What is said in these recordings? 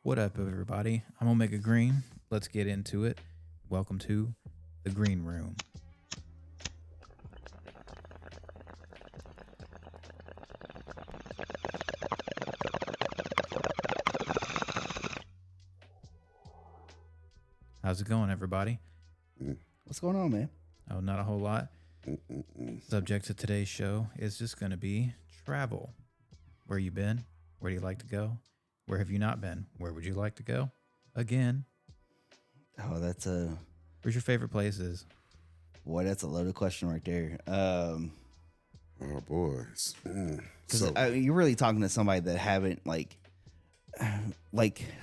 What up, everybody? I'm Omega Green. Let's get into it. Welcome to the Green Room. How's it going, everybody? What's going on, man? Oh, not a whole lot. Subject to today's show is just going to be travel. Where you been? Where do you like to go? Where have you not been? Where would you like to go? Again, Oh, where's your favorite places? that's a loaded question right there. Oh, boys. Because you're really talking to somebody that haven't like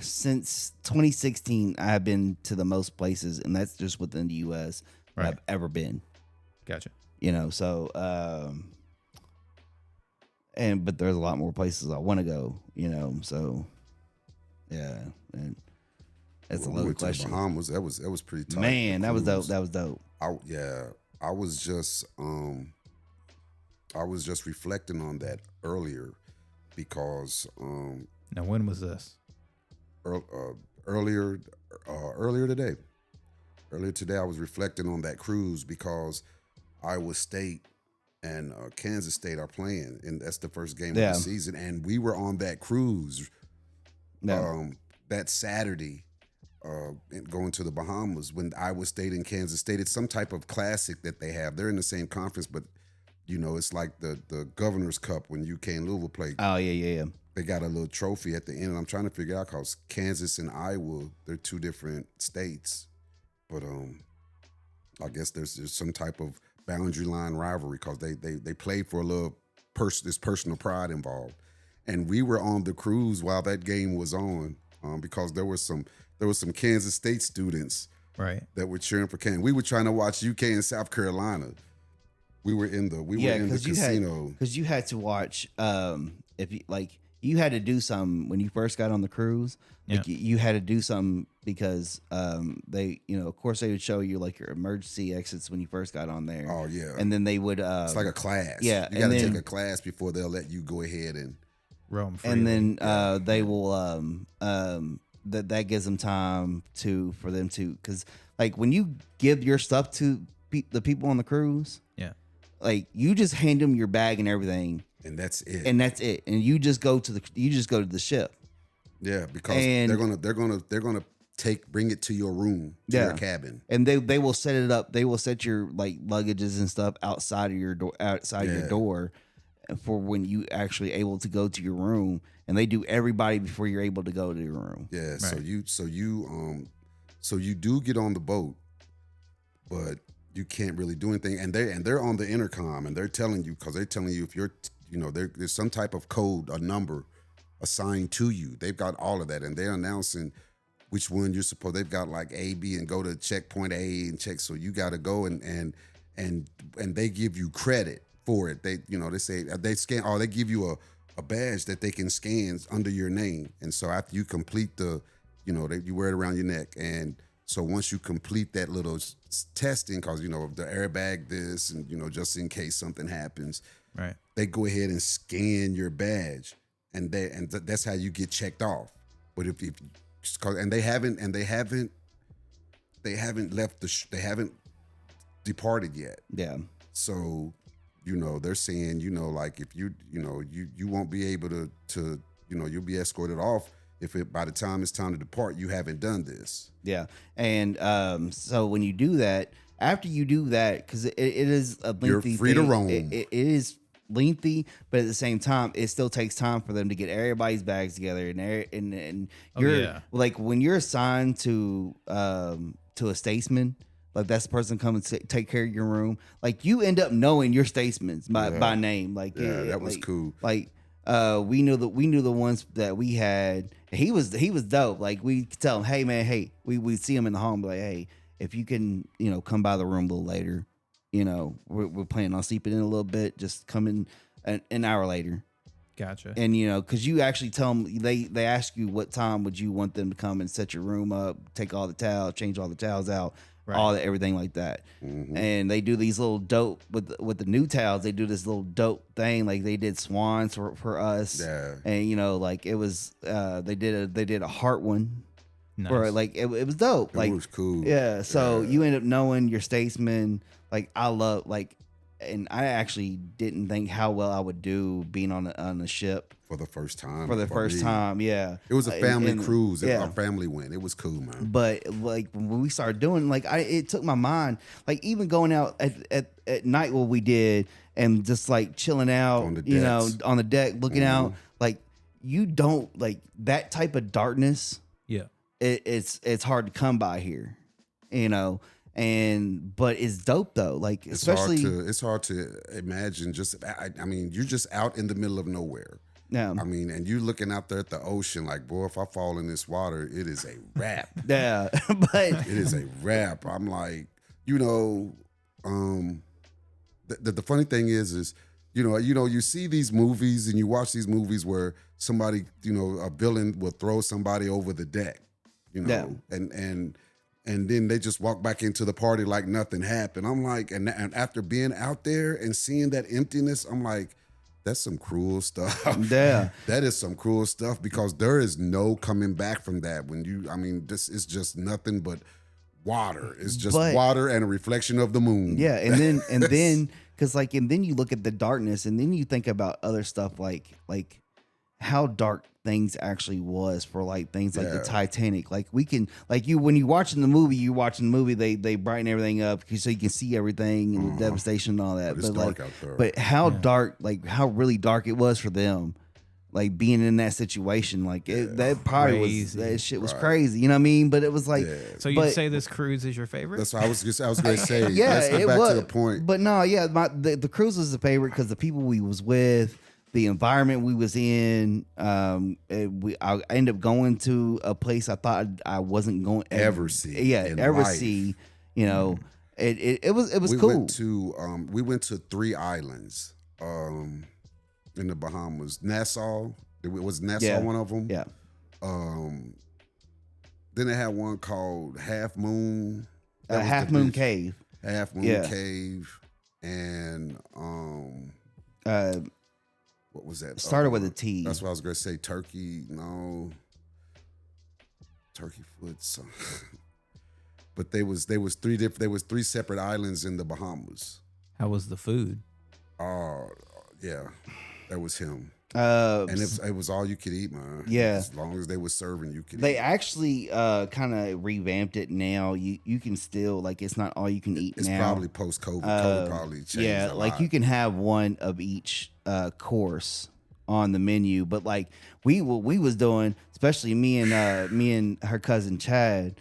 since 2016. I have been to the most places, and that's just within the U.S. that Right. I've ever been. Gotcha. But there's a lot more places I want to go. So yeah, and that's a we loaded went to the question. Bahamas. That was pretty tight. Man, The that was dope. cruise. That was dope. I was just reflecting on that earlier because Now, when was this? earlier today. Earlier today, I was reflecting on that cruise because Iowa State and Kansas State are playing, and that's the first game of Yeah. the season. And we were on that cruise Yeah. that Saturday, going to the Bahamas when Iowa State and Kansas State. It's some type of classic that they have. They're in the same conference, but it's like the Governor's Cup when UK and Louisville play. Oh yeah. They got a little trophy at the end, and I'm trying to figure out because Kansas and Iowa, they're two different states, but I guess there's some type of boundary line rivalry because they play for a little this personal pride involved, and we were on the cruise while that game was on because there was some Kansas State students Right. that were cheering for Kansas. We were trying to watch UK and South Carolina. We were in the casino. Because you had to watch if you had to do something when you first got on the cruise. Like you had to do something because they of course they would show you like your emergency exits when you first got on there. Oh yeah, And then they would it's like a class. yeah, you got to and take then- a class before they'll let you go ahead and. Roam freely. and then they will that gives them time for them to, because like when you give your stuff to the people on the cruise, Yeah. like you just hand them your bag and everything, And that's it. and that's it, and you just go to the ship. Yeah, because And- they're gonna bring it to your room, to your cabin. And they will set it up. They will set your like luggages and stuff outside of your door for when you actually able to go to your room. And they do everybody before you're able to go to your room. Yeah, Right. so you do get on the boat, but you can't really do anything. And they're on the intercom and they're telling you if you're there's some type of code, a number assigned to you. They've got all of that, and they're announcing which one you're supposed. They've got like A, B, and go to checkpoint A and check. So you got to go and they give you credit for it. They say they scan, or they give you a badge that they can scan under your name. And so after you complete you wear it around your neck. And so once you complete that little testing, because the airbag this and just in case something happens, Right. they go ahead and scan your badge, and that's how you get checked off. But if they haven't left they haven't departed yet. Yeah. So they're saying like if you won't be able to you'll be escorted off if by the time it's time to depart you haven't done this. Yeah. And so when you do that, after you do that, because it is a lengthy You're free to thing, roam. It is lengthy, but at the same time, it still takes time for them to get everybody's bags together. And you're yeah. like when you're assigned to a statesman, like that's the person come and take care of your room. Like you end up knowing your statesmen by name. Like That was cool. Like we knew the ones that we had. He was dope. Like we could tell him, hey man, hey, we see him in the home, like, hey, if you can, come by the room a little later, we're planning on sleeping in a little bit. Just come in an hour later, Gotcha. And because you actually tell them, they ask you what time would you want them to come and set your room up, take all the towels, change all the towels out, Right. all the everything like that. And they do these little dope with the new towels. They do this little dope thing, like they did swans for us. Yeah. And like it was they did a heart one. Nice. Or like it was dope. It was cool. Yeah. So you end up knowing your statesman. Like I love and I actually didn't think how well I would do being on a ship For the first time. for the first me. time. Yeah. It was a family cruise. Yeah. Our family went. It was cool, man. But like when we started doing, it took my mind. Like even going out at night, what we did, and just like chilling out, On the decks. on the deck, looking out. Like you don't like that type of darkness. Yeah. It's hard to come by here, but it's dope though. Like especially It's hard to imagine. I mean, you're just out in the middle of nowhere. yeah, I mean, and you looking out there at the ocean, like, boy, if I fall in this water, it is a wrap. yeah. But It is a wrap. I'm like, the funny thing is, you see these movies and you watch these movies where somebody, a villain will throw somebody over the deck, Yeah. and then they just walk back into the party like nothing happened. I'm like, and after being out there and seeing that emptiness, I'm like, that's some cruel stuff. Yeah. That is some cruel stuff because there is no coming back from that. This is just nothing but water. It's just water and a reflection of the moon. yeah, and then then you look at the darkness, and then you think about other stuff like how dark things actually was for like things like the Yeah. Titanic. Like we can when you're watching the movie, they brighten everything up so you can see everything and the devastation and all that. But it's dark out there. But how dark, like how really dark it was for them, like being in that situation, like that probably was Crazy. that shit was crazy. You know what I mean? But it was like, Yeah. So you'd say this cruise is your favorite? That's what I was going to say. yeah, Let's get it back was. to the point. But no, yeah, the cruise was the favorite because the people we was with, the environment we was in. I ended up going to a place I thought I wasn't going Ever see Yeah, in ever life. see. It was we cool. went to 3 islands in the Bahamas. Nassau. Was Nassau Yeah. one of them? Yeah, Then they had one called Half Moon. That was Half the Moon beach. Cave. Half Moon Yeah. Cave. And what was that? Started with a T. That's what I was going to say. Turkey. No. Turkey Foot. But there was 3 separate islands in the Bahamas. How was the food? Oh, yeah. That was him. And And it was all you could eat, man. Yeah. As long as they were serving, you could they eat. actually kind of revamped it now. You can still it's not all you can eat It's now. probably post-COVID. COVID probably changed Yeah, a like lot. you can have one of each course on the menu, but like we was doing, especially me and her cousin Chad,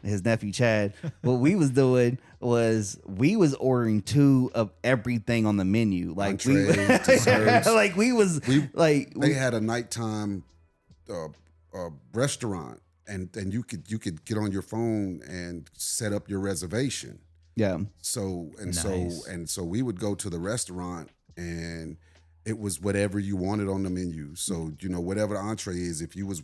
his nephew Chad. What we was doing was we was ordering 2 of everything on the menu, like Entrees, desserts. like They had a nighttime restaurant, and you could get on your phone and set up your reservation. yeah. So Nice. we would go to the restaurant, and it was whatever you wanted on the menu. So whatever the entree is, if you was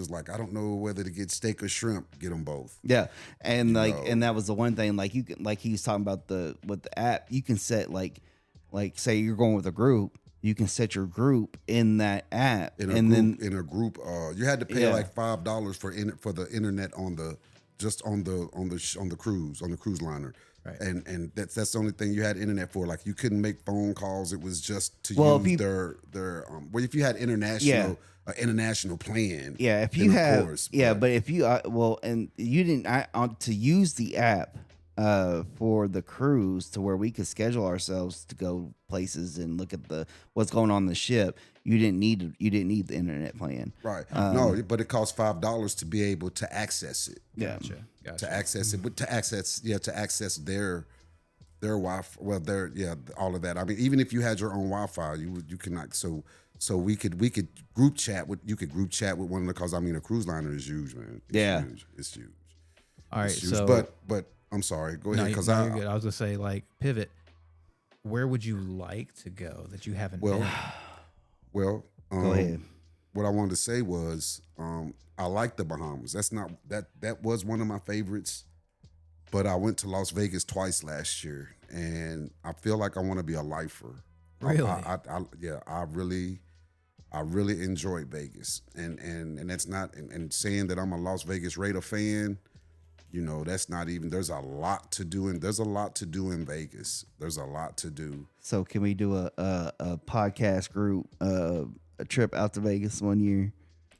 like, I don't know whether to get steak or shrimp, get them both. Yeah, and know. and that was the one thing. Like you can, like he was talking about with the app, you can set like say you're going with a group, you can set your group in that app, In and then a group, you had to pay Yeah. like $5 for the internet on the cruise liner. Right. And that's the only thing you had internet for. Like you couldn't make phone calls. It was just to Well, if use you- their if you had international plan. yeah, if then you of have course, but if you and you didn't to use the app for the cruise to where we could schedule ourselves to go places and look at what's going on the ship. You didn't need the internet plan. right. No, but it costs $5 to be able to access it. Yeah. Gotcha. To access it, but to access their Wi-Fi, all of that. I mean, even if you had your own Wi-Fi, you cannot. So we could group chat with one of the, because I mean a cruise liner is huge, man. It's huge. All right. It's huge. So, but I'm sorry. Go no, ahead, because you're good. I was gonna say, like, pivot. Where would you like to go that you haven't been? Well, Go ahead. what I wanted to say was I like the Bahamas. That's not that was one of my favorites. But I went to Las Vegas twice last year, and I feel like I want to be a lifer. Really? Yeah, I really enjoyed Vegas, and that's not and saying that I'm a Las Vegas Raider fan. You know, that's not even. There's a lot to do in Vegas. There's a lot to do. So can we do a podcast group a trip out to Vegas one year?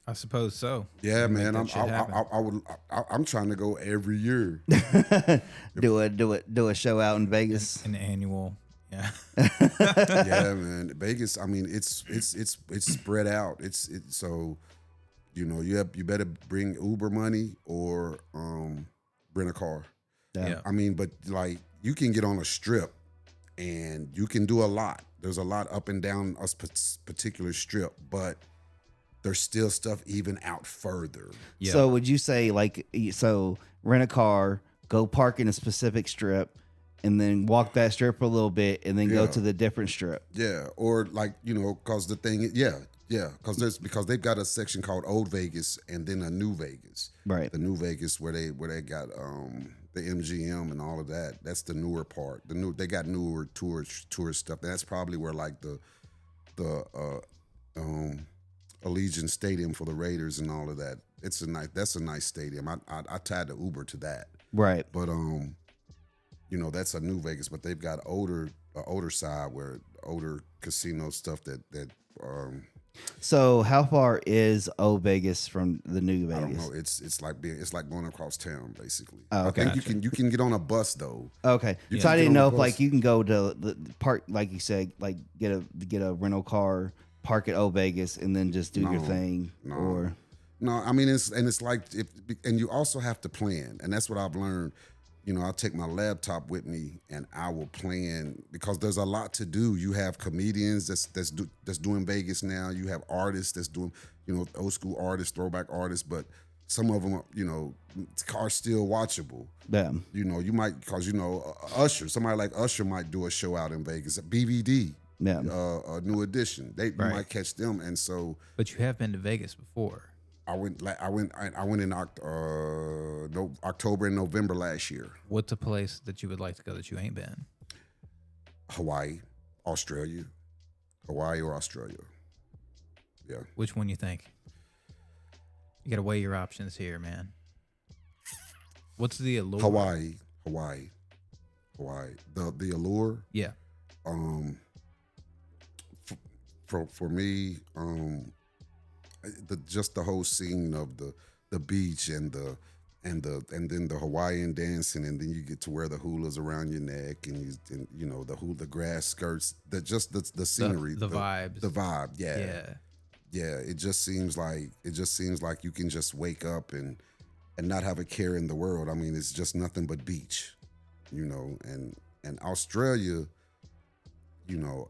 I suppose so. Yeah, Make man. that shit happen. I'm trying to go every year. do a show out in Vegas. An annual. Yeah. Yeah, man. Vegas. I mean, it's spread out. It's so, you know, you better bring Uber money or rent a car. Yeah. I mean, but like you can get on a strip and you can do a lot. There's a lot up and down a particular strip, but there's still stuff even out further. Yeah. So would you say rent a car, go park in a specific strip, and then walk that strip for a little bit, and then go Yeah. to the different strip? Yeah, or like, you know, because the thing, because they've got a section called Old Vegas and then a New Vegas. Right. The New Vegas where they got the MGM and all of that. That's the newer part. They got newer tourist stuff. That's probably where like the Allegiant Stadium for the Raiders and all of that. That's a nice stadium. I tied the Uber to that. Right. But you know, that's a New Vegas, but they've got older side where older casino stuff that So how far is Old Vegas from the New Vegas? I don't know. It's like going across town basically. Oh, okay. I think you can get on a bus though. Okay. You So I can get didn't on know the if like bus. you can go to the park, like you said, like get a rental car, park at Old Vegas, and then just do your thing. No. Or No, I mean it's like and you also have to plan, and that's what I've learned. You know, I'll take my laptop with me and I will plan because there's a lot to do. You have comedians that's doing Vegas now. You have artists that's doing, you know, old school artists, throwback artists, but some of them, you know, are still watchable. yeah. You know, you might, because, you know, Usher, somebody like Usher might do a show out in Vegas. BVD, Yeah. a New Edition. You Right. might catch them. And so But you have been to Vegas before. I went in October and November last year. What's a place that you would like to go that you ain't been? Hawaii, Australia. Hawaii or Australia. Yeah. Which one you think? You got to weigh your options here, man. What's the allure? Hawaii. The allure. Yeah. For me, just the whole scene of the beach and then the Hawaiian dancing, and then you get to wear the hulas around your neck, and you know the grass skirts, the scenery, The vibes. the vibe, Yeah. yeah. It just seems like you can just wake up and not have a care in the world. I mean, it's just nothing but beach, you know, and Australia, you know,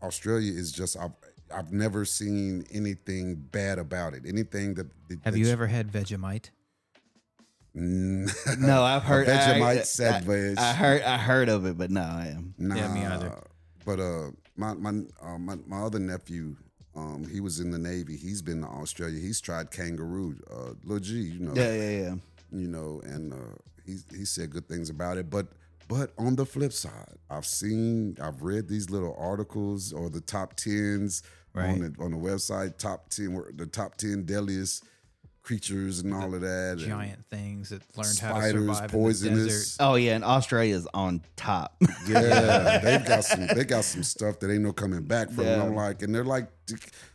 Australia is just I've never seen anything bad about it. Anything that Have you ever had Vegemite? No, I've heard Vegemite, sad veg. I heard of it, but no, I am. Nah, Yeah, me either. But my other nephew, he was in the Navy. He's been to Australia. He's tried kangaroo. Lil G, you know. Yeah. You know, and he said good things about it. But on the flip side, I've read these little articles or the top 10s Right. on the website, the top 10 deadliest creatures and all of that. Giant things that learned how to spiders, survive in the poisonous. desert. Oh yeah, and Australia's on top. Yeah, they got some stuff that ain't no coming back from. Yeah. And I'm like, and they're like,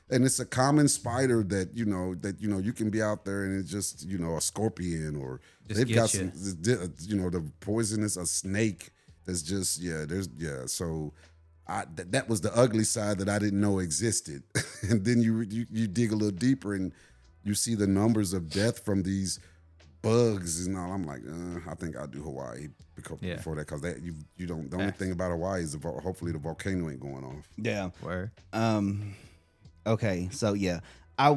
and it's a common spider that you know you can be out there and it's just, you know, a scorpion, or Just they've get got you. some, you know, the poisonous, a snake that's just so that was the ugly side that I didn't know existed. And then you dig a little deeper and you see the numbers of death from these bugs and all. I'm like, I think I'll do Hawaii before that, because that you don't. The only thing about Hawaii is hopefully the volcano ain't going off. Yeah. Where? Okay, so yeah, I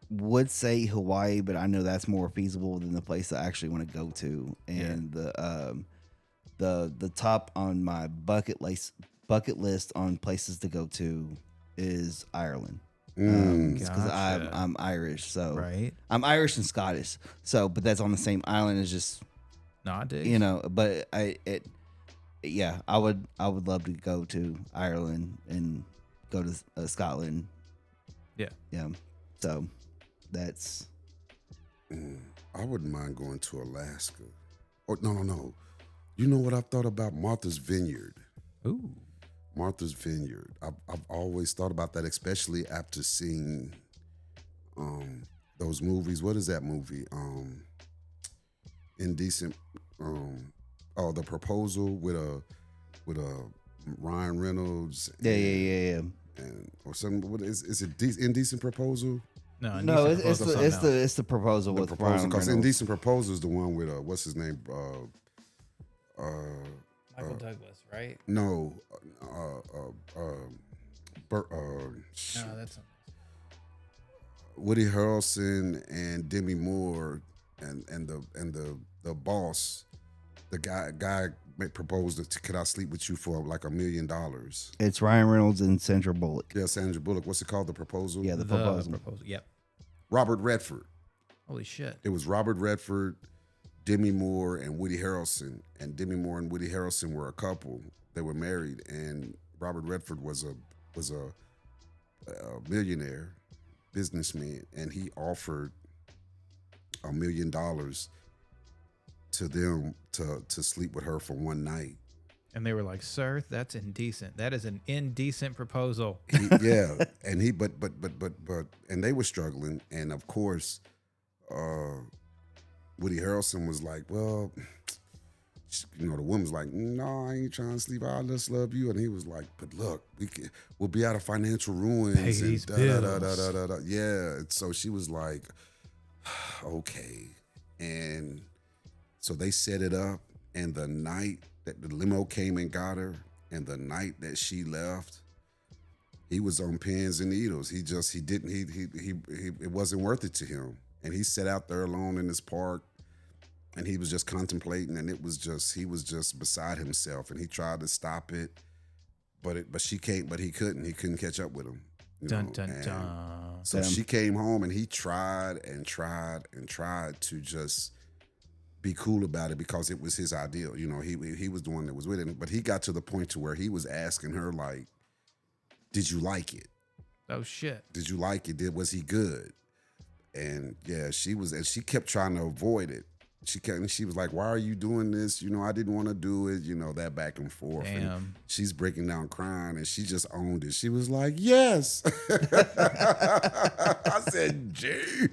would say Hawaii, but I know that's more feasible than the place I actually want to go to. And the top on my bucket list bucket list on places to go to is Ireland. Mm. Because Gotcha. I'm Irish, so Right. I'm Irish and Scottish. So, but that's on the same island. It's just No, I dig. you know. But yeah, I would love to go to Ireland and go to Scotland. Yeah. Yeah. So that's I wouldn't mind going to Alaska. Oh, no. You know what I've thought about? Martha's Vineyard. Ooh. Martha's Vineyard. I've always thought about that, especially after seeing those movies. What is that movie? Indecent. The Proposal with a Ryan Reynolds. yeah. And or something. What is it? Indecent Proposal? No, No, Indecent it's Proposal, something else. the proposal The with Proposal. Ryan Because Reynolds. Indecent Proposal is the one with what's his name? Michael Douglas, right? No. Burt, No, that's something. Woody Harrelson and Demi Moore and the boss, the guy proposed to could I sleep with you for like $1 million? It's Ryan Reynolds and Sandra Bullock. Yeah, Sandra Bullock. What's it called? The Proposal. Yeah, the The proposal. Yep. Robert Redford. Holy shit. It was Robert Redford, Demi Moore, and Woody Harrelson. And Demi Moore and Woody Harrelson were a couple. They were married, and Robert Redford was a millionaire businessman, and he offered $1 million to them to sleep with her for one night. And they were like, "Sir, that's indecent. That is an indecent proposal." Yeah, and and they were struggling, and of course, Woody Harrelson was like, "Well, the woman's like, no, I ain't trying to sleep. I just love you," and he was like, "But look, we'll be out of financial ruins Pay and these da da da bills." da da da." Yeah, and so she was like, "Okay," and so they set it up, and the night that the limo came and got her, and the night that she left, he was on pins and needles. He it wasn't worth it to him. And he sat out there alone in this park, and he was just contemplating, and he was just beside himself, and he tried to stop it, but he couldn't. He couldn't catch up with him. Dun dun dun. So she came home, and he tried to just be cool about it because it was his ideal. He was the one that was with it, but he got to the point to where he was asking her like, "Did you like it? Oh shit. Did you like it? Was he good?" And yeah, she kept trying to avoid it. She was like, "Why are you doing this? I didn't want to do it." That back and forth. Damn. And she's breaking down crying, and she just owned it. She was like, "Yes." I said, "Gee."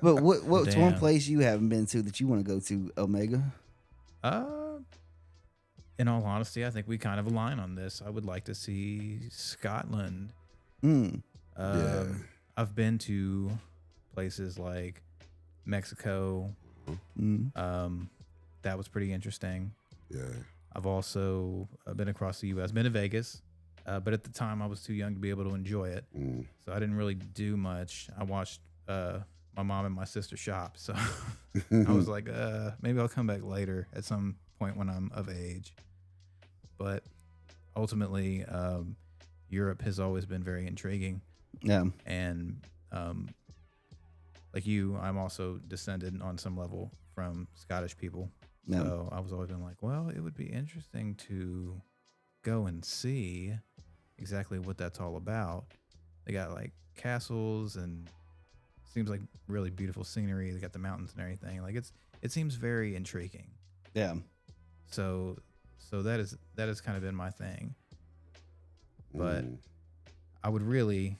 But what's one Damn. place you haven't been to that you want to go to, Omega? In all honesty, I think we kind of align on this. I would like to see Scotland. Yeah. I've been to places like Mexico. That was pretty interesting. Yeah. I've also been across the U.S. Been to Vegas, but at the time I was too young to be able to enjoy it, so I didn't really do much. I watched my mom and my sister shop, so I was like, maybe I'll come back later at some point when I'm of age. But ultimately, Europe has always been very intriguing. Yeah. And like you, I'm also descended on some level from Scottish people. Yeah. So I was always been like, well, it would be interesting to go and see exactly what that's all about. They got like castles and seems like really beautiful scenery. They got the mountains and everything. Like it seems very intriguing. Yeah. So that has kind of been my thing. But I would really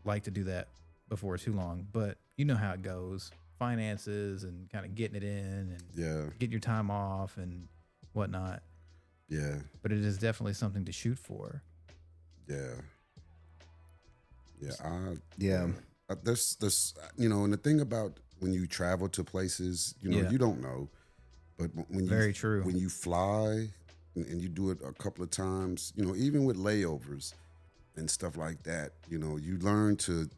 like to do that before too long. But you know how it goes. Finances and kind of getting it in and getting your time off and whatnot. Yeah. But it is definitely something to shoot for. Yeah. Yeah. There's and the thing about when you travel to places, you don't know, but when you Very true. when you fly and you do it a couple of times, even with layovers and stuff like that, you learn to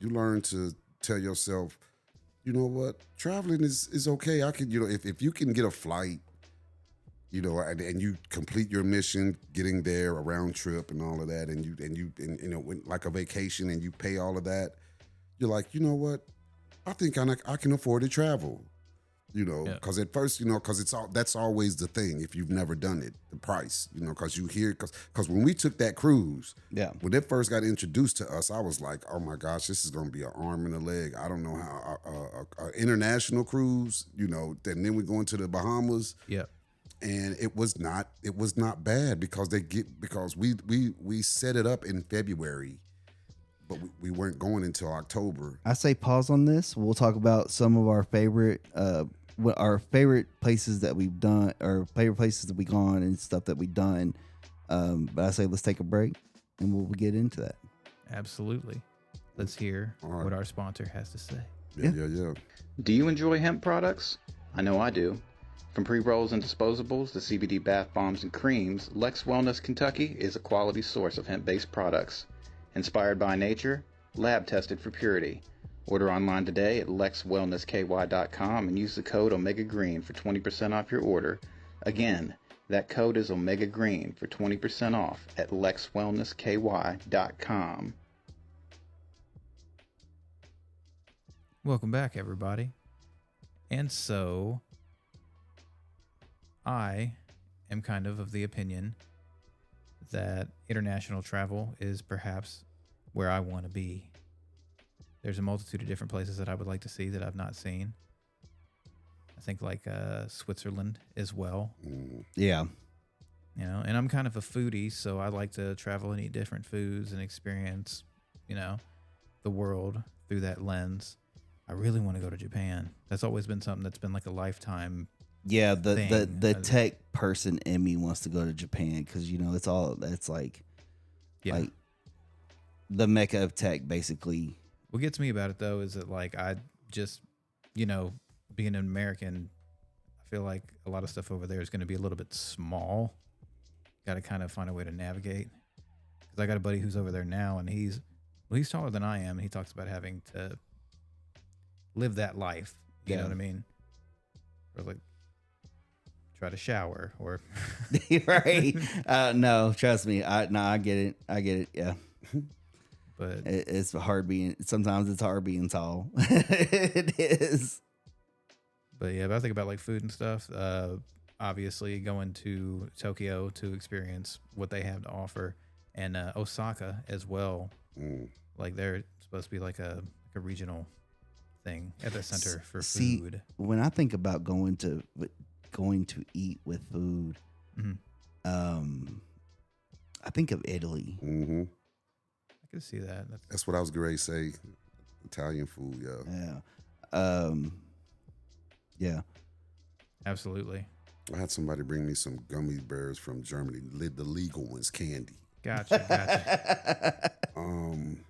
tell yourself, you know what, traveling is okay. I could, if you can get a flight you know, and you complete your mission, getting there, a round trip, and all of that, and you know, like a vacation, and you pay all of that. You're like, you know what? I think I can afford to travel. You know, because at first, you know, because that's always the thing. If you've never done it, the price, you know, because you hear, because when we took that cruise, when it first got introduced to us, I was like, oh my gosh, this is going to be an arm and a leg. I don't know how a international cruise, you know, and then we go into the Bahamas. Yeah. And it was not bad because we set it up in February, but we weren't going until October. I say pause on this. We'll talk about some of our favorite places that we've done, or favorite places that we've gone and stuff that we've done. But I say let's take a break and we'll get into that. Absolutely. Let's hear what our sponsor has to say. Yeah. Do you enjoy hemp products? I know I do. From pre-rolls and disposables to CBD bath bombs and creams, Lex Wellness Kentucky is a quality source of hemp-based products. Inspired by nature, lab tested for purity. Order online today at lexwellnessky.com and use the code Omega Green for 20% off your order. Again, that code is Omega Green for 20% off at lexwellnessky.com. Welcome back, everybody. And so, I am kind of the opinion that international travel is perhaps where I want to be. There's a multitude of different places that I would like to see that I've not seen. I think like Switzerland as well. Yeah. You know, and I'm kind of a foodie, so I like to travel and eat different foods and experience, you know, the world through that lens. I really want to go to Japan. That's always been something that's been like a lifetime. Yeah, the tech person in me wants to go to Japan because, you know, it's like the mecca of tech, basically. What gets me about it, though, is that, like, I just, you know, being an American, I feel like a lot of stuff over there is going to be a little bit small. Got to kind of find a way to navigate. Because I got a buddy who's over there now, and he's taller than I am, and he talks about having to live that life. You know what I mean? Or, like, try to shower or... Right. No, trust me. I get it. Yeah. But it's hard sometimes it's hard being tall. It is. But yeah, but I think about like food and stuff. Obviously going to Tokyo to experience what they have to offer, and Osaka as well. Like they're supposed to be like a regional thing at the center for food. When I think about going to eat with food, I think of Italy. Mm-hmm. I could see that. That's what I was going to say. Italian food, Yeah. Yeah. Absolutely. I had somebody bring me some gummy bears from Germany, the legal ones, candy. Gotcha. And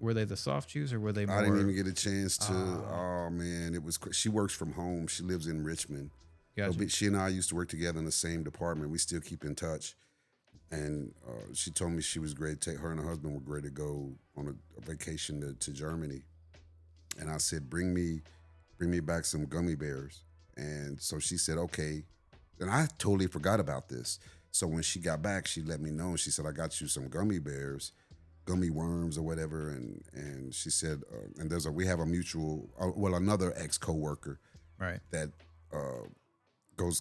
were they the soft chews or were they more? I didn't even get a chance to. Oh man, it was. She works from home. She lives in Richmond. Gotcha. She and I used to work together in the same department. We still keep in touch. And she told me she was great. Her and her husband were great to go on a vacation to Germany. And I said, bring me back some gummy bears. And so she said, okay. And I totally forgot about this. So when she got back, she let me know. And she said, I got you some gummy bears, gummy worms or whatever. And she said, and we have a mutual, another ex-coworker, right, that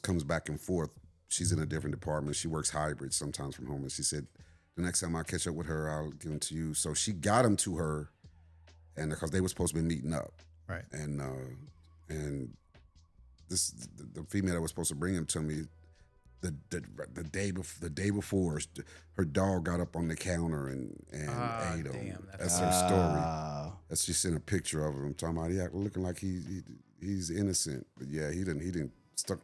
comes back and forth. She's in a different department. She works hybrid sometimes from home. And she said, the next time I catch up with her, I'll give them to you. So she got them to her, and because they were supposed to be meeting up. Right. And the female that was supposed to bring them to me, the day before, her dog got up on the counter and ate them. That's her story. That's just in a picture of him. Talking about looking like he's innocent, but yeah, he didn't stuck.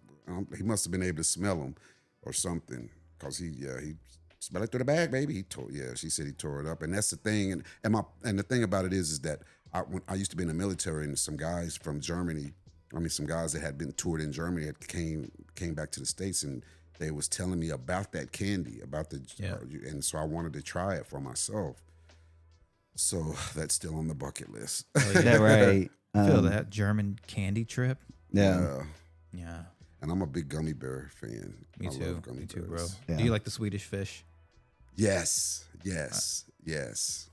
He must have been able to smell them or something, because he smelled it through the bag, baby. She said he tore it up, and that's the thing. And the thing about it is that when I used to be in the military, and some guys from Germany, some guys that had been toured in Germany had came back to the States, and they was telling me about that candy, and so I wanted to try it for myself. So that's still on the bucket list. Yeah, right. Feel that German candy trip. Yeah. Yeah. And I'm a big gummy bear fan. Me I too. love gummy Me too, bro. bears. Yeah. Do you like the Swedish fish? Yes, yes, yes,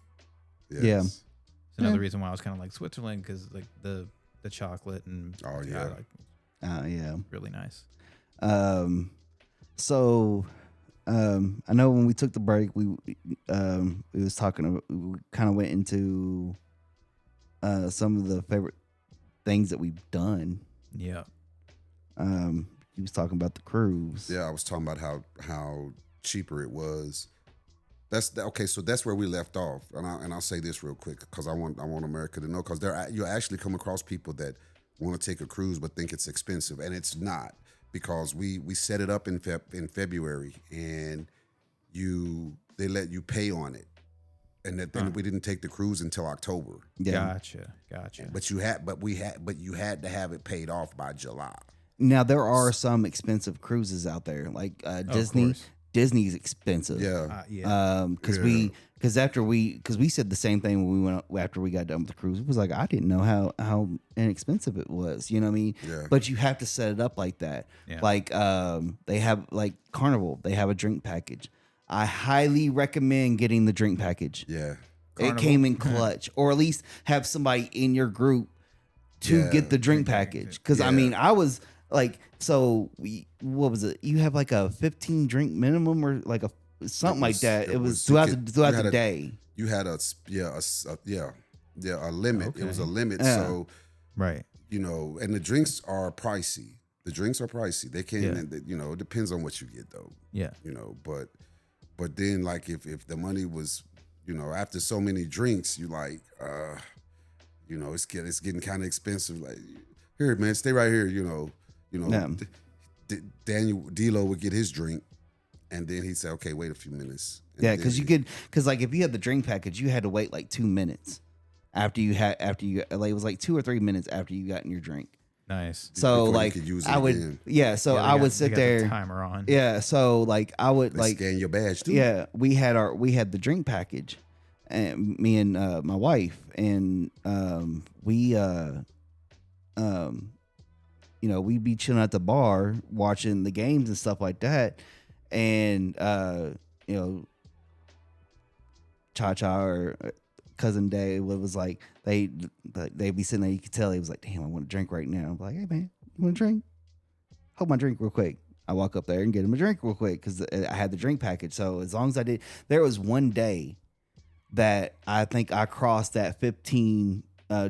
yes. Yeah. It's another reason why I was kind of like Switzerland, because like the chocolate and Oh, yeah. like, Yeah. really nice. So, I know when we took the break, we was talking. We kind of went into some of the favorite things that we've done. Yeah. He was talking about the cruise. Yeah, I was talking about how cheaper it was. Okay. So that's where we left off, and I'll say this real quick because I want America to know, because you actually come across people that want to take a cruise but think it's expensive, and it's not, because we set it up in February, and they let you pay on it, and then we didn't take the cruise until October. Yeah. Gotcha. But you had to have it paid off by July. Now there are some expensive cruises out there, like Disney. course. Disney's expensive. Yeah. Yeah. Because Yeah. because we said the same thing when we went after we got done with the cruise. It was like, I didn't know how inexpensive it was. You know what I mean? Yeah. But you have to set it up like that. Yeah. Like they have like Carnival. They have a drink package. I highly recommend getting the drink package. Yeah. It came in clutch, or at least have somebody in your group to Yeah. get the drink package. Because I Yeah. mean, I was like, so what was it? You have like a 15 drink minimum, or like something like that. It was throughout the day. You had a limit. Okay. It was a limit. Yeah. So, Right. and the drinks are pricey. They can't, Yeah. it depends on what you get though, Yeah. but then like if the money was, after so many drinks, you like, it's getting kind of expensive. Like, here, man, stay right here. Yeah. Daniel D'Lo would get his drink, and then he'd say, "Okay, wait a few minutes." And Yeah, then because because like if you had the drink package, you had to wait like 2 minutes after you like it was like 2 or 3 minutes after you got in your drink. Nice. So Before you like could use it I would, again. so Yeah, I they would got sit the there. timer on. Yeah, so like I would They like scan your badge too. yeah, we had the drink package, and me and my wife, and we'd be chilling at the bar watching the games and stuff like that, and Cha or cousin Dave was like they'd be sitting there, you could tell he was like, damn, I want a drink right now. I'm like, hey man, you want a drink? Hold my drink real quick. I walk up there and get him a drink real quick because I had the drink package. So as long as I did, there was one day that I think I crossed that 15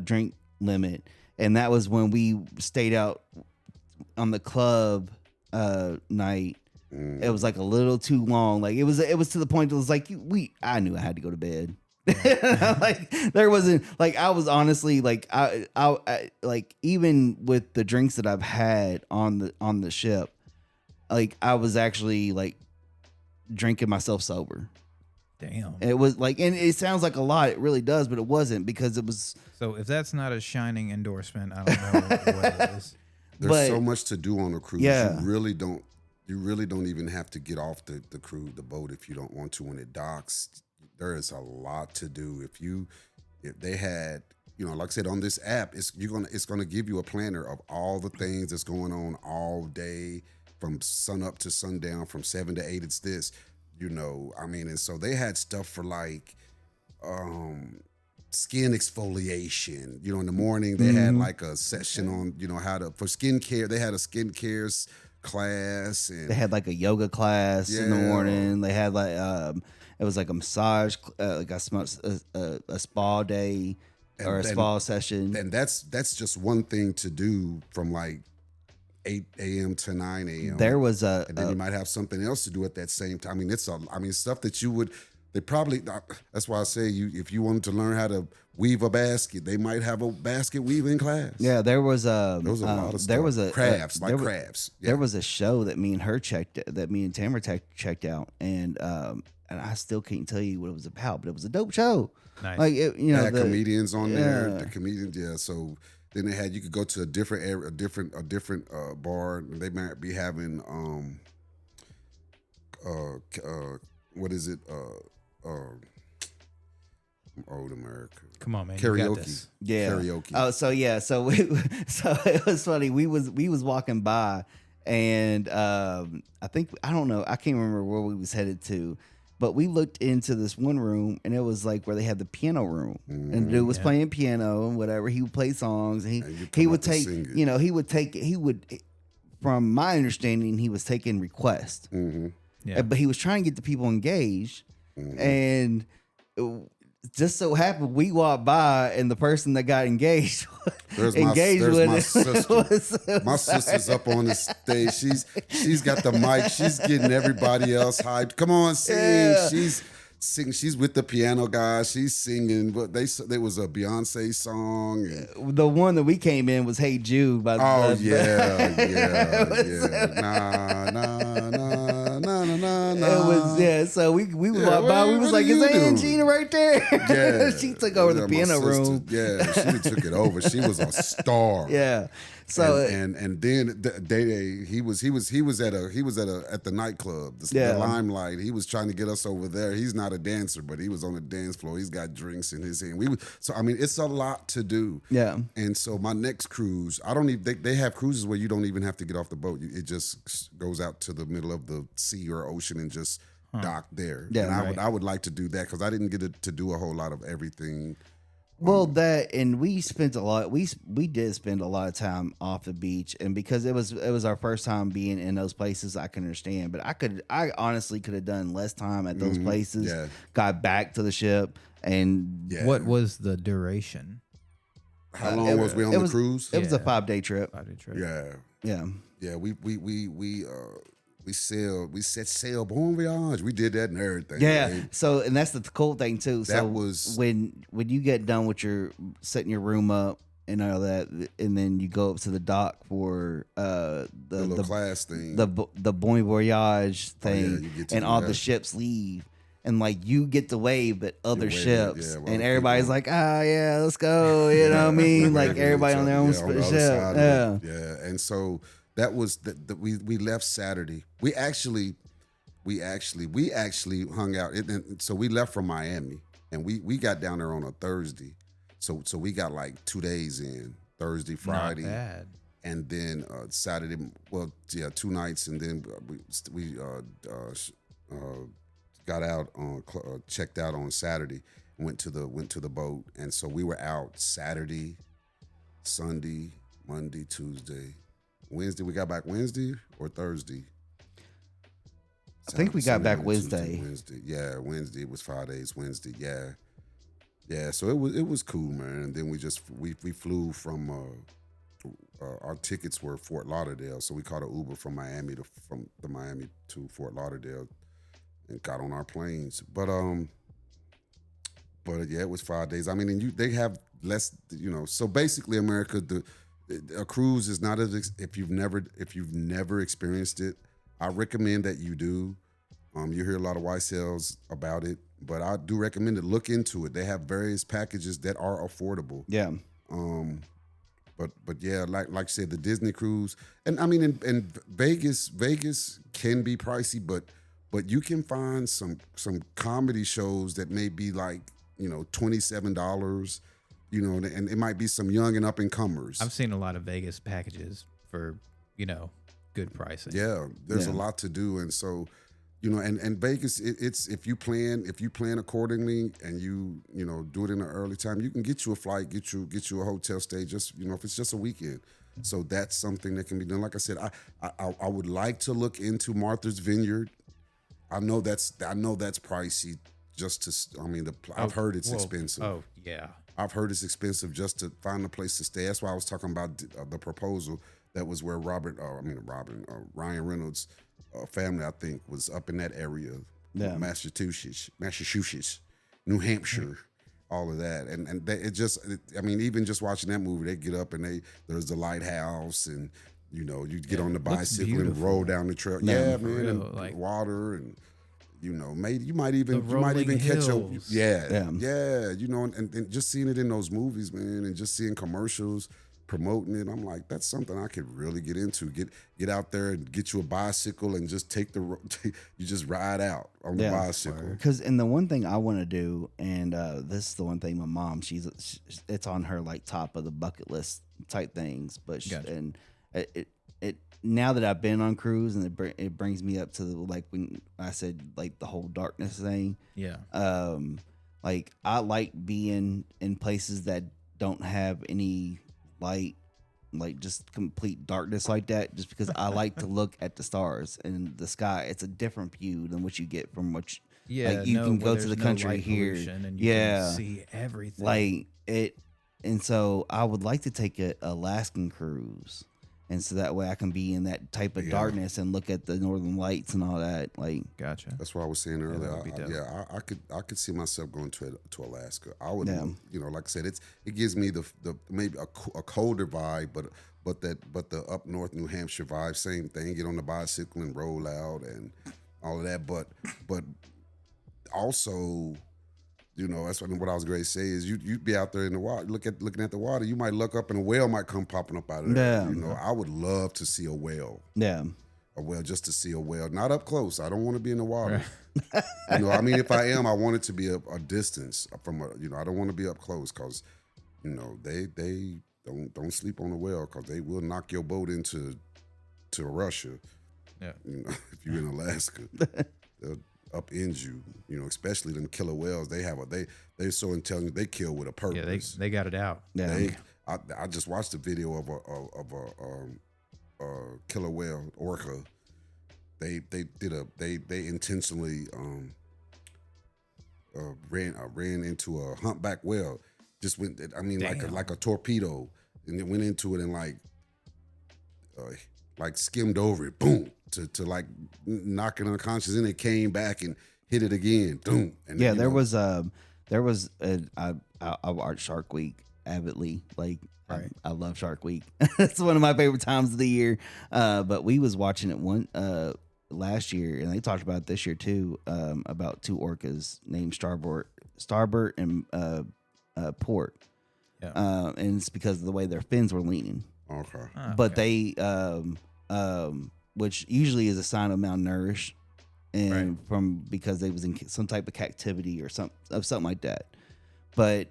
drink limit, and that was when we stayed out on the club night. It was like a little too long. Like it was to the point that it was like I knew I had to go to bed. Like there wasn't like I was honestly like I like even with the drinks that I've had on the ship, like I was actually like drinking myself sober. Damn. It was like, and it sounds like a lot, it really does, but it wasn't, because it was. So if that's not a shining endorsement, I don't know what it is. There's But- so much to do on a cruise. Yeah. You really don't even have to get off the boat if you don't want to when it docks. There is a lot to do. If they had, like I said, on this app, it's gonna give you a planner of all the things that's going on all day, from sun up to sundown, from 7 to 8. It's this, and so they had stuff for like skin exfoliation. In the morning they had like a session on how to, for skincare. They had a skincare class, and They had like a yoga class in the Yeah. morning. They had like it was like a massage, like a spa day or a And- spa session. and that's just one thing to do from like 8 a.m. to 9 a.m. There was and then you might have something else to do at that same time. Stuff that you would. They probably. That's why I say if you wanted to learn how to weave a basket, they might have a basket weaving class. yeah, there was a There was a lot of stuff. there was a crafts, there was- crafts. Yeah. There was a show that me and Tamara checked out, and I still can't tell you what it was about, but it was a dope show. Nice. Like They had comedians on there. yeah. The comedians, yeah. So then you could go to a different area, a different bar, and they might be having what is it? Old America. Come on, man. You got Karaoke. this. Yeah. Karaoke. Oh, so yeah, so it was funny. We was walking by, And I think, I don't know, I can't remember where we was headed to, but we looked into this one room and it was like where they had the piano room, and the dude was playing piano and whatever. He would play songs, and he would take, from my understanding, he was taking requests. Yeah. But he was trying to get the people engaged, and just so happened we walked by, and the person that got engaged my sister. My sister's up on the stage. She's got the mic. She's getting everybody else hyped. Come on, sing. Yeah. She's singing. She's with the piano guy. She's singing. But there was a Beyonce song. And, the one that we came in was "Hey Jude" by yeah. Nah. It was, so we walked by. We was like, "Is that Angina right there?" Yeah, she took over the piano room. Yeah, she took it over. She was a star. Yeah. So and then he was at the nightclub, the Limelight. He was trying to get us over there. He's not a dancer, but he was on the dance floor. He's got drinks in his hand. It's a lot to do. Yeah. And so my next cruise, they have cruises where you don't even have to get off the boat. It just goes out to the middle of the sea or ocean and just dock there. Yeah, and I would like to do that because I didn't get to do a whole lot of everything. Well, that, and we spent a lot. We did spend a lot of time off the beach, and because it was our first time being in those places, I can understand. But I honestly could have done less time at those places. Yeah. Got back to the ship, and What was the duration? How long was we on the cruise? It was a 5-day trip. 5-day trip. Yeah. Yeah. We set sail, bon voyage. We did that and everything. Yeah. Right? So, and that's the cool thing too. So That was- when you get done with your setting your room up and all that, and then you go up to the dock for The little class thing. the bon voyage thing, you get to and do all that. the ships leave. And like you get to wave at other wave, ships, yeah, well, and other everybody's people. like, yeah, let's go. You know what I mean? Like Waving at everybody each on their other. own Yeah, on the other ship. side of Yeah. it. Yeah. And so that was we left Saturday. We actually hung out. And so we left from Miami, and we got down there on a Thursday. So we got like 2 days in, Thursday, Friday. Not bad. And then Saturday, 2 nights, and then we got out on checked out on Saturday, and went to the boat, and so we were out Saturday, Sunday, Monday, Tuesday, Wednesday. We got back Wednesday or Thursday. I think we got Sunday, back Monday, Tuesday, Wednesday. Wednesday, yeah, Wednesday. It was 5 days. Wednesday, yeah. So it was cool, man. And then we flew from. Our tickets were Fort Lauderdale, so we caught an Uber from Miami to Fort Lauderdale, and got on our planes. But yeah, it was 5 days. I mean, and they have less, So basically, America, a cruise is not as if you've never experienced it. I recommend that you do. You hear a lot of white sales about it, but I do recommend it. Look into it. They have various packages that are affordable. Yeah. But yeah, like you said, the Disney cruise, and I mean, in Vegas can be pricey, but you can find some comedy shows that may be like $27, and it might be some young and up and comers. I've seen a lot of Vegas packages for good pricing. Yeah, there's a lot to do, and so and Vegas, it's if you plan accordingly, and you do it in an early time, you can get you a flight, get you a hotel stay, just if it's just a weekend. So that's something that can be done. Like I said, I would like to look into Martha's Vineyard. I know that's pricey. I've heard it's expensive. Oh yeah. I've heard it's expensive just to find a place to stay. That's why I was talking about the proposal. That was where Ryan Reynolds' family, I think, was up in that area, Massachusetts, New Hampshire, all of that, and even just watching that movie, they get up and there's the lighthouse, and you get on the bicycle and roll down the trail. Yeah, man, real, and like, water and. Maybe you might even catch hills. and just seeing it in those movies, man, and just seeing commercials promoting it, I'm like, that's something I could really get into. Get out there and get you a bicycle and just take you just ride out on the bicycle. Because and the one thing I want to do, and this is the one thing my mom, it's on her like top of the bucket list type things, but Gotcha. and now that I've been on cruise, and it brings me up to like when I said like the whole darkness thing. Yeah. Like I like being in places that don't have any light, like just complete darkness like that, just because I like to look at the stars and the sky. It's a different view than what you get from Yeah. like you can where go to there's the country light here. pollution and you Yeah. can see everything. Like it. And so I would like to take a Alaskan cruise. And so that way I can be in that type of Yeah. darkness and look at the northern lights and all that. Like, Gotcha. That's what I was saying earlier. would be dope. I could see myself going to Alaska. I would, Yeah. you know, like I said, it gives me the maybe a colder vibe, but the up north New Hampshire vibe, same thing. Get on the bicycle and roll out and all of that. But also, you know, that's what I was going to say is you'd be out there in the water, looking at the water. You might look up and a whale might come popping up out of there. Yeah. You know, I would love to see a whale. yeah. A whale, just to see a whale, not up close. I don't want to be in the water. You know, I mean, if I am, I want it to be a distance from you know, I don't want to be up close because, you know, they don't sleep on a whale because they will knock your boat into Russia. Yeah. You know, if you're in Alaska, they'll upend you. You know, especially them killer whales. They're so intelligent. They kill with a purpose. Yeah, they got it out. Yeah. I just watched a video of a killer whale orca. They intentionally ran into a humpback whale. Just went. I mean, like a torpedo, and it went into it and like skimmed over it. Boom. To like knock it unconscious, and it came back and hit it again. Boom. And Yeah, you there know, was I watched Shark Week avidly. Like Right. I love Shark Week. It's one of my favorite times of the year. But we was watching it last year, and they talked about it this year too. About two orcas named Starboard and Port. Yeah. And it's because of the way their fins were leaning. okay. Ah, But okay. they which usually is a sign of malnourished, and Right. from because they was in some type of captivity or something like that. But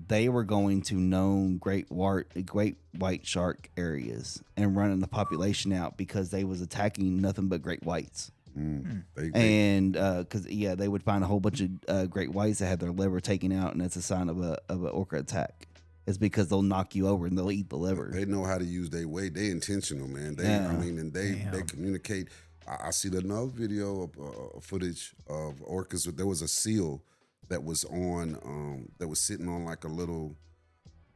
they were going to known great white shark areas and running the population out because they was attacking nothing but great whites. They And because they would find a whole bunch of great whites that had their liver taken out, and that's a sign of an orca attack. It's because they'll knock you over and they'll eat the liver. They know how to use their weight. They intentional, man. They, Yeah. I mean, and they Damn. communicate. I see another video of footage of orcas. There was a seal that was on, that was sitting on like a little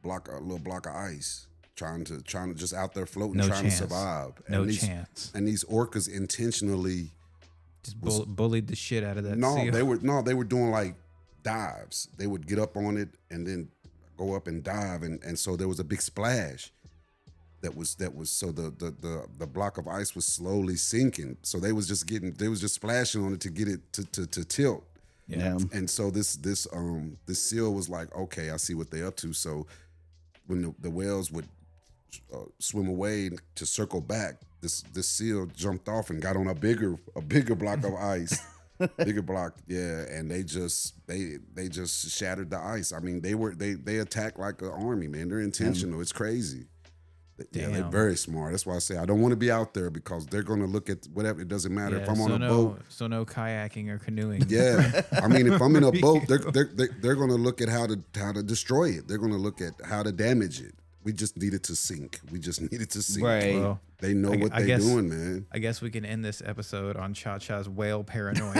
block of ice, trying to just out there floating, No trying chance. to survive. No and these, chance. And these orcas intentionally. Just bullied the shit out of that. No, seal. they were doing like dives. They would get up on it and then go up and dive, and so there was a big splash. That was so the block of ice was slowly sinking. So they was just splashing on it to get it to tilt. Yeah. And so this seal was like, okay, I see what they're up to. So when the whales would swim away to circle back, this seal jumped off and got on a bigger block of ice, bigger block, yeah. And they just shattered the ice. I mean, they attack like an army, man. They're intentional. It's crazy. Yeah, they're Damn. very smart. That's why I say I don't want to be out there because they're going to look at whatever. It doesn't matter if I'm on a boat. So no kayaking or canoeing. Yeah, I mean, if I'm in a boat, they're going to look at how to destroy it. They're going to look at how to damage it. We just needed to sink. Right. Well, They know what I they're guess- doing, man. I guess we can end this episode on Cha Cha's whale paranoia.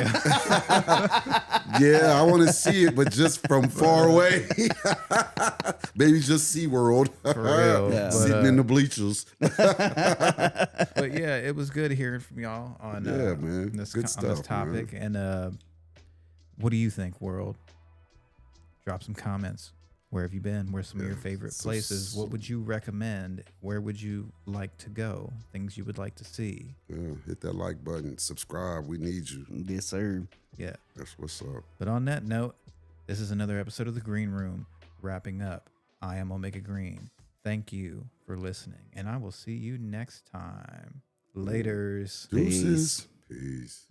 Yeah, I want to see it, but just from far away. Maybe just SeaWorld. For real. Yeah. Sitting in the bleachers. But yeah, it was good hearing from y'all on Yeah, man. this Good on this stuff, topic. And what do you think, world? Drop some comments. Where have you been? Where's some of your favorite places? What would you recommend? Where would you like to go? Things you would like to see? Yeah, hit that like button. Subscribe. We need you. Yes, sir. Yeah. That's what's up. But on that note, this is another episode of The Green Room wrapping up. I am Omega Green. Thank you for listening, and I will see you next time. Laters. Deuces. Peace.